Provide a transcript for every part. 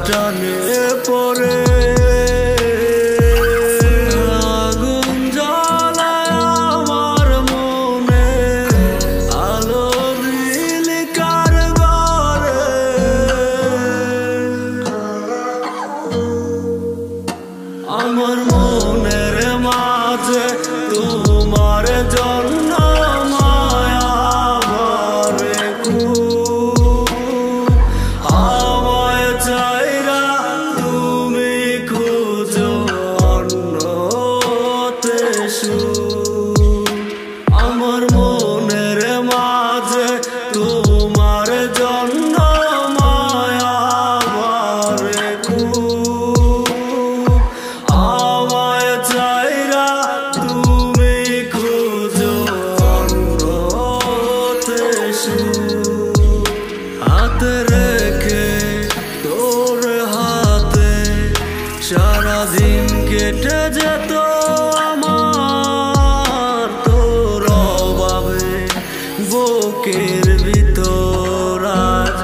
টানে পড়ে আগুন জ্বালায় আমার মনে, আলো দিলি কার ঘরে। আমার মনের মাঝে তোমার জন্য মায়া ভরে খুব, আমায় চাইরা তুমি খুঁজো অন্যতে সুখ। আমার মনের মাঝে তোমার জন্য মায়া ভরে খুব, আমায় চাইরা তুমি খুঁজো অন্যতে সুখ। হাতে রেখে তোর হাতে সারাদিন কেটে যেত আমার, তোর অভাবে বুকের ভিতর আজ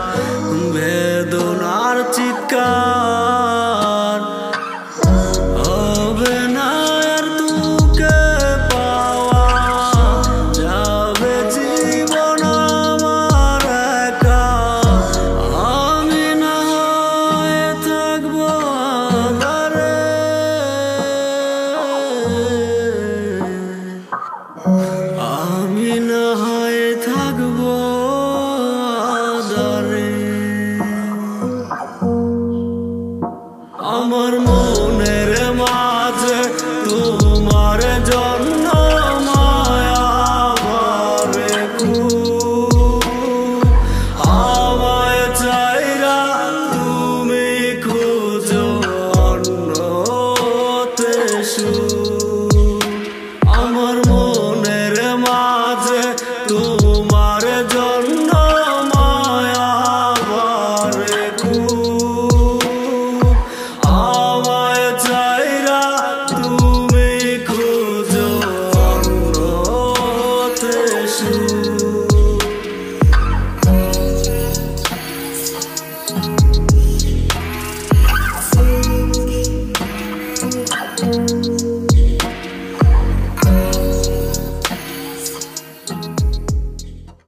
বেদনার চিৎকার।